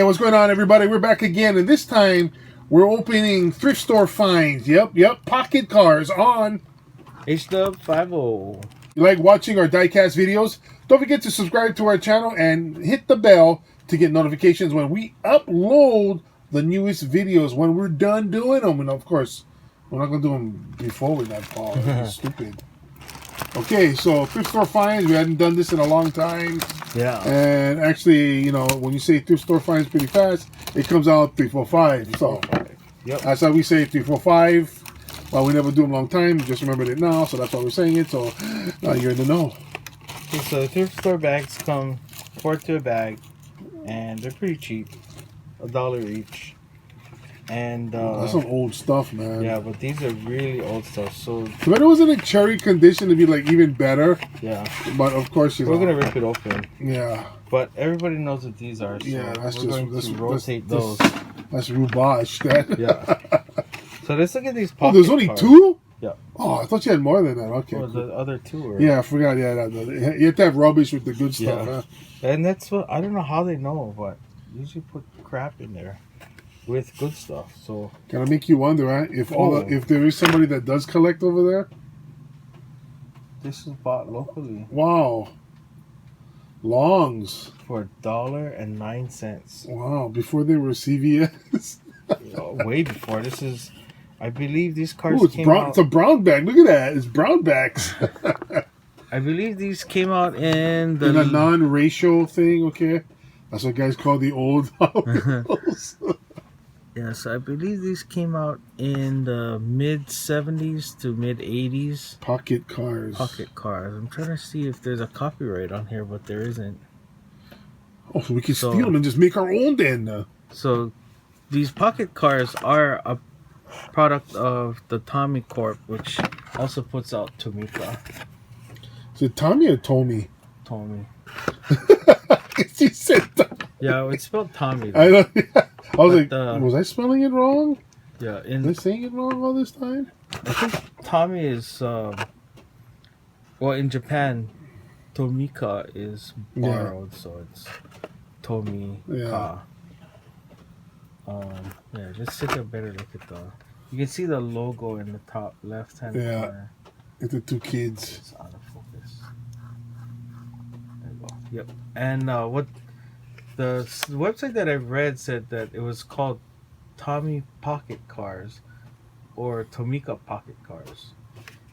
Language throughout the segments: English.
Hey, what's going on, everybody? We're back again, and this time we're opening thrift store finds. Yep, pocket cars on HW50. You like watching our diecast videos? Don't forget to subscribe to our channel and hit the bell to get notifications when we upload the newest videos when we're done doing them. And of course, we're not going to do them before we're not fall. It's stupid. Okay, so thrift store finds. We hadn't done this in a long time. Yeah. And actually, you know, when you say thrift store finds pretty fast, it comes out 345. So Yep. that's how we say 345. Well, we never do them a long time. Just remembered it now, so that's why we're saying it. So now you're in the know. Okay, so thrift store bags come 4 to a bag, and they're pretty cheap, $1 each. And That's some old stuff, man. yeah, but these are really old stuff. So if it was in a cherry condition, it'd be like even better. yeah, But of course, we're gonna rip it open. Yeah. But everybody knows what these are. So Yeah, that's we're going to rotate those. That's rubage. That. Yeah. So let's look at these. Oh, there's only cards. 2? Yeah. Oh, I thought you had more than that. Okay. Oh, Cool. the other 2 are. Yeah, I forgot. Yeah, you have to have rubbish with the good stuff. Yeah. Huh? And that's what I don't know how they know, but usually put crap in there with good stuff. So Can I make you wonder, right? If there is somebody that does collect over there? this is bought locally Wow. Longs. for $1.09. Wow. Before they were CVS. Way before. This is, I believe these cards Ooh, it's came brown. out. It's a brown bag. Look at that. It's brown bags. I believe these came out in In a non-racial thing. Okay, that's what guys call the old. Yes, I believe these came out in the mid 70s to mid 80s. Pocket cars. Pocket cars. I'm trying to see if there's a copyright on here, but there isn't. Oh, so we can steal them and just make our own then. So these pocket cars are a product of the Tomy Corp, which also puts out Tomica Is it Tommy or Tomy? Tomy. She said Tommy. Yeah, it's spelled Tommy. I know. I was But, like, was I spelling it wrong? Yeah, Was I saying it wrong all this time? I think Tommy is well, in Japan, Tomica is borrowed, so it's Tomica. Yeah. Yeah, just take a better look at you can see the logo in the top left hand corner. It's the 2 kids. It's out of focus. There you go. Yep. And what the website that I read said that it was called Tomy Pocket Cars or Tomica Pocket Cars.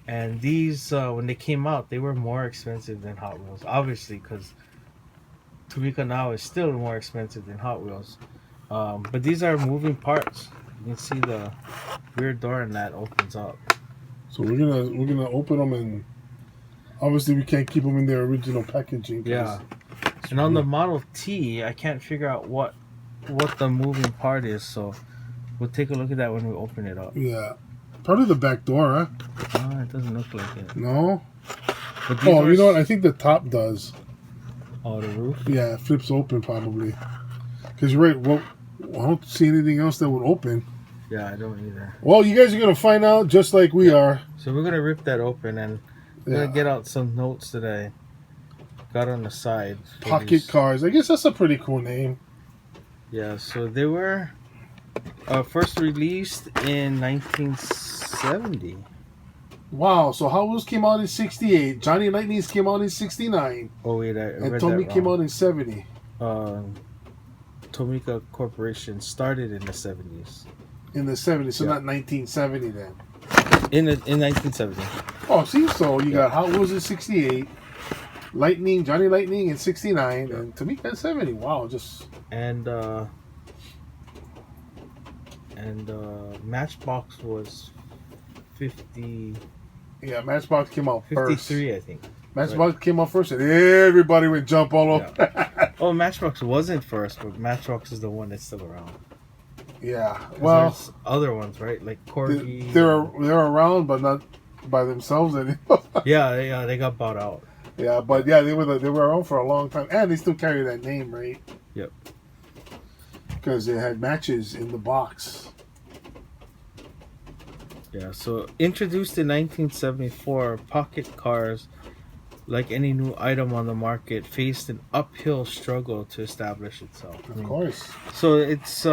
And these, when they came out, they were more expensive than Hot Wheels. Obviously, because Tomica now is still more expensive than Hot Wheels. But these are moving parts. You can see the rear door and that opens up. So we're gonna open them, and obviously we can't keep them in their original packaging. Yeah. And on the Model T, I can't figure out what the moving part is. So we'll take a look at that when we open it up. Yeah. Probably the back door, huh? Oh, it doesn't look like it. No? But Oh, you know what? I think the top does. Oh, the roof? Yeah, it flips open probably. Because you're right. Well, I don't see anything else that would open. Yeah, I don't either. Well, you guys are going to find out just like we are. So we're going to rip that open and we're going to get out some notes that I got on the side. Pocket cars. I guess that's a pretty cool name. Yeah, so they were first released in 1970. Wow, so Hot Wheels came out in 68. Johnny Lightning's came out in 69. Oh, wait, I And read Tommy that came wrong. out in 70. Tomica Corporation started in the 70s. In the 70s, so not 1970 then. In 1970. Oh, see, so you got Hot Wheels in 68, Lightning, Johnny Lightning in 69, and Tomica in 70. Wow, just... And Matchbox was 50. Yeah, Matchbox came out first. 53, I think. Matchbox came out first, and everybody would jump all over. Yeah. Oh, Matchbox wasn't first, but Matchbox is the one that's still around. Yeah, well, there's other ones, right? Like Corgi. they're around, but not by themselves anymore. Yeah, they got bought out. Yeah, but yeah, they were around for a long time, and they still carry that name, right? Yep. Because they had matches in the box. Yeah. So introduced in 1974, pocket cars like any new item on the market, faced an uphill struggle to establish itself. Of course. So it's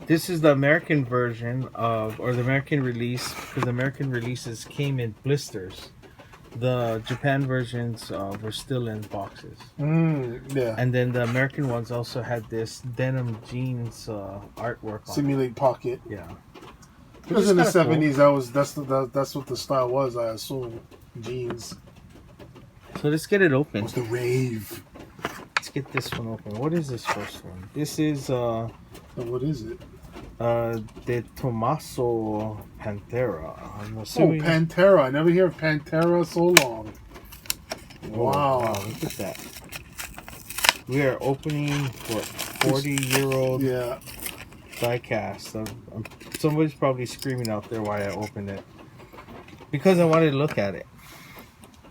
this is the American version of, or the American release, because the American releases came in blisters. The Japan versions were still in boxes. Yeah. And then the American ones also had this denim jeans artwork on Simulate pocket. it. Yeah. Because in the 70s, that's what the style was, I assume. Jeans. So let's get it open. It was the rave. Let's get this one open. What is this first one? This is What is it? De Tommaso Pantera. I'm Oh, assuming. Pantera. I never hear of Pantera so long. Wow. Look at that. We are opening for 40-year-old Yeah. diecast. Somebody's probably screaming out there why I opened it. Because I wanted to look at it.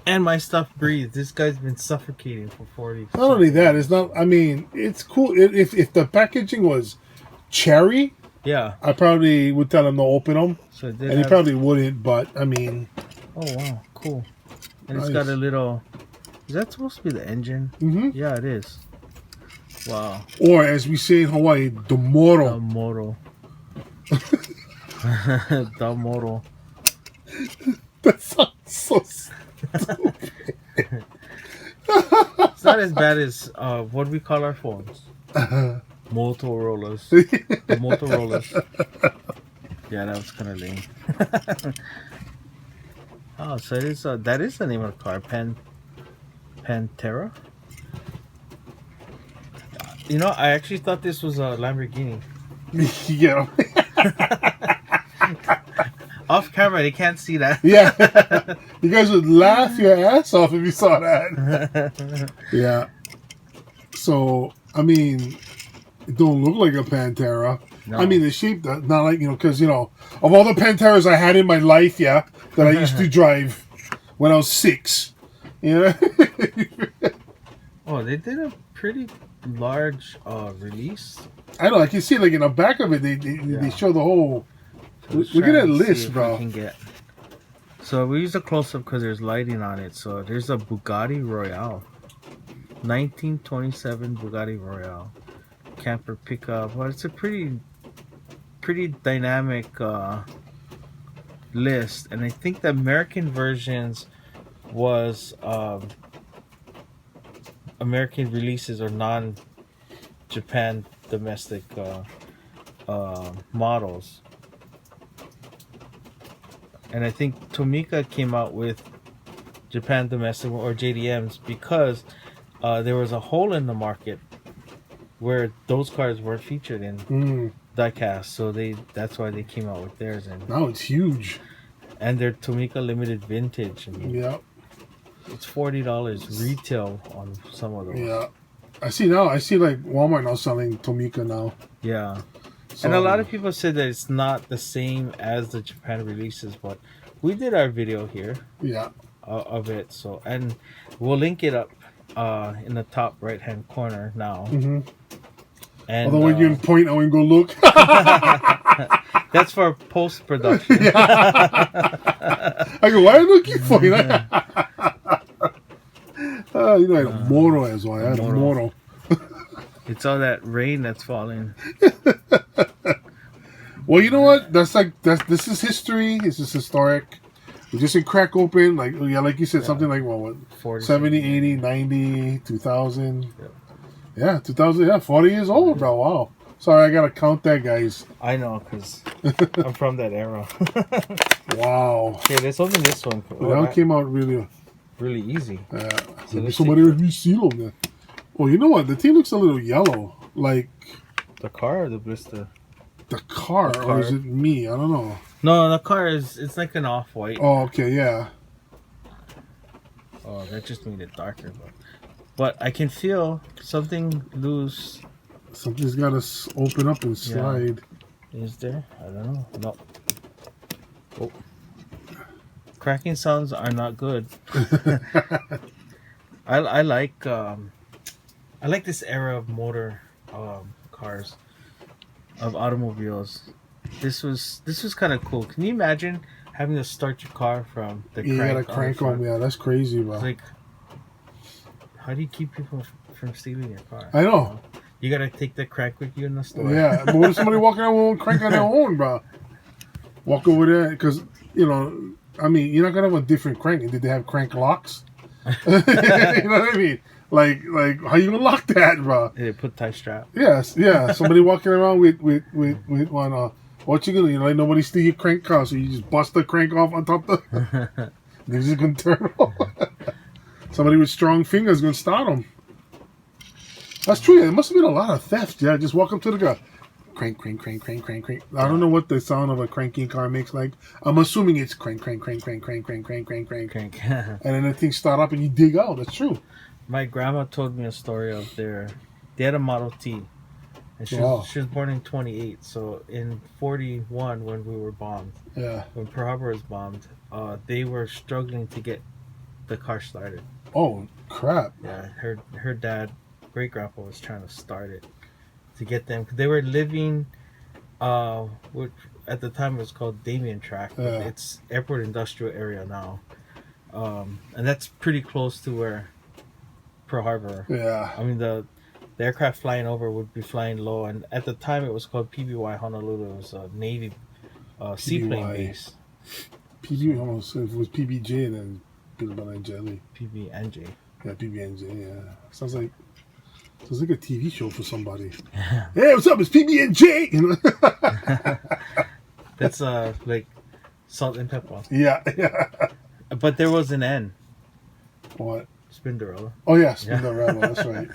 And my stuff breathes. This guy's been suffocating for 40. Not only that, it's not. I mean, it's cool. If the packaging was cherry, Yeah. I probably would tell him to open them, So it and he probably wouldn't. But I mean, oh wow, cool. And nice. it's got a little. Is that supposed to be the engine? Mm-hmm. Yeah, it is. Wow. Or as we say in Hawaii, the The moro. moro. The moro. That sounds so stupid. It's not as bad as what we call our phones. Motorola's. The Motorola's. Yeah, that was kind of lame. Oh, so it is. That is the name of the car, Pantera. You know, I actually thought this was a Lamborghini. Yeah. Off camera, they can't see that. Yeah. You guys would laugh your ass off if you saw that. Yeah. So, I mean, it don't look like a Pantera. No. I mean, the shape, not like, because, of all the Panteras I had in my life, that I used to drive when I was 6, Oh, they did a pretty large release. I know, I can see, like, in the back of it, they show the whole... Let's Look try at that and see list, if bro. we can get. So we use a close-up because there's lighting on it. So there's a Bugatti Royale. 1927 Bugatti Royale. Camper pickup. Well, it's a pretty dynamic list. And I think the American versions was American releases or non-Japan domestic models. And I think Tomica came out with Japan domestic or JDMs because there was a hole in the market where those cars weren't featured in diecast. So that's why they came out with theirs. And now it's huge. And they're Tomica limited vintage. I mean, Yeah. it's $40 retail on some of those. Yeah. I see like Walmart now selling Tomica now. Yeah. So, And a lot of people said that it's not the same as the Japan releases, but we did our video here of it. So, and we'll link it up in the top right hand corner now. Mm-hmm. And although when you point out and go look, that's for post production. I go, why are you looking for you? I had a Moro as well. I had a Moro. It's all that rain that's falling. Well, you know what? This is history. This is historic. We just in crack open, like you said, something like what 40, 70, 80, 90, 2000. Yep. Yeah, 2000. Yeah, 40 years old, bro. Wow. Sorry, I gotta count that, guys. I know, because I'm from that era. Wow. Okay, let's open this one. That one came out really easy. So somebody reseal them then. Oh, you know what? The thing looks a little yellow. Like The car or the blister? the car, or is it me? I don't know. No, the car it's like an off-white. Oh, okay, yeah. Oh, that just made it darker. But I can feel something loose. Something's got to open up and slide. Yeah. Is there? I don't know. No. Oh. Cracking sounds are not good. I like this era of motor cars, of automobiles. This was kind of cool. Can you imagine having to start your car from the You crank. gotta crank them. Yeah, that's crazy, bro. It's like, how do you keep people from stealing your car? I know. You gotta take the crank with you in the store. Yeah, but what if somebody walking around with a crank on their own, bro? Walk over there, because, you know, I mean, you're not gonna have a different crank. Did they have crank locks? You know what I mean? Like, how you gonna lock that, bro? Did they put tie strap? Yes, yeah. Somebody walking around with one. What you gonna do? You know, like nobody steal your crank car, so you just bust the crank off on top of the. They're just gonna turn off. Somebody with strong fingers gonna start them. That's true. It must have been a lot of theft. Yeah, just walk up to the guy. Crank, crank, crank, crank, crank, crank. I don't know what the sound of a cranking car makes like. I'm assuming it's crank, crank, crank, crank, crank, crank, crank, crank, crank. Crank. And then the thing start up and you dig out. That's true. My grandma told me a story of they had a Model T. And she was born in 28. So in 41, when we were bombed, when Pearl Harbor was bombed, they were struggling to get the car started. Oh, crap. Yeah, her dad, great-grandpa, was trying to start it to get them. They were living, which at the time it was called Damien Track. It's airport industrial area now. And that's pretty close to where Pearl Harbor. Yeah. I mean, the aircraft flying over would be flying low, and at the time it was called PBY Honolulu. It was a Navy seaplane base. PB almost, if it was PBJ and then peanut butter and jelly. PB&J. Yeah, PB&J, yeah. Sounds like a TV show for somebody. Hey, what's up? It's PB&J! You know? That's like salt and pepper. Yeah. But there was an N. What? Spinderella. Oh, yeah, Spinderella, that's right.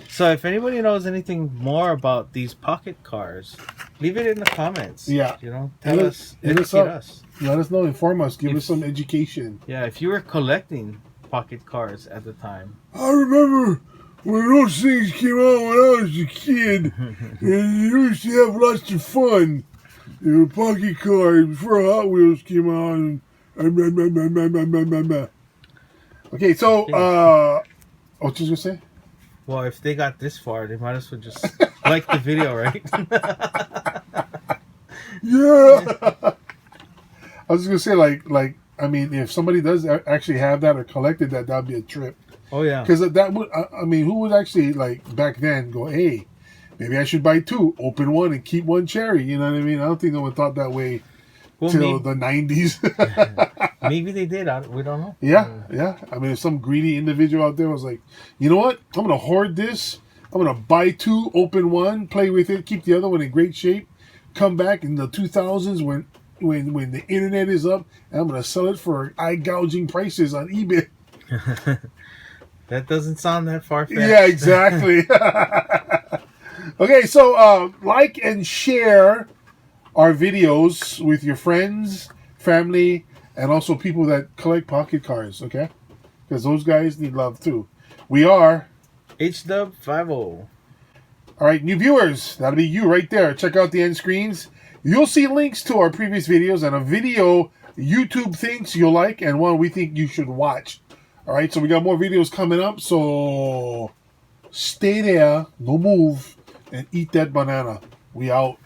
So if anybody knows anything more about these pocket cars, leave it in the comments. Yeah. You know, tell us, educate us. Let us know, inform us, give us some education. Yeah, if you were collecting pocket cars at the time. I remember when those things came out when I was a kid, and you used to have lots of fun. They were pocket cars before Hot Wheels came out. Okay, so, what you gonna say? Well, if they got this far, they might as well just like the video, right? Yeah. I was gonna say, like, I mean, if somebody does actually have that or collected that, that'd be a trip. Oh yeah. Because that would, I mean, who would actually like back then go, hey, maybe I should buy two, open one, and keep one cherry? You know what I mean? I don't think no one thought that way till the 90s. Maybe they did. We don't know. Yeah. I mean, if some greedy individual out there was like, you know what? I'm gonna hoard this. I'm gonna buy two, open one, play with it, keep the other one in great shape. Come back in the 2000s when the internet is up, and I'm gonna sell it for eye gouging prices on eBay. That doesn't sound that far-fetched. Yeah, exactly. Okay, so like and share our videos with your friends, family, and also people that collect pocket cars, okay? Because those guys need love too. We are HW50. All right, new viewers, that'll be you right there. Check out the end screens. You'll see links to our previous videos and a video YouTube thinks you'll like and one we think you should watch. All right, so we got more videos coming up, so stay there, no move, and eat that banana. We out.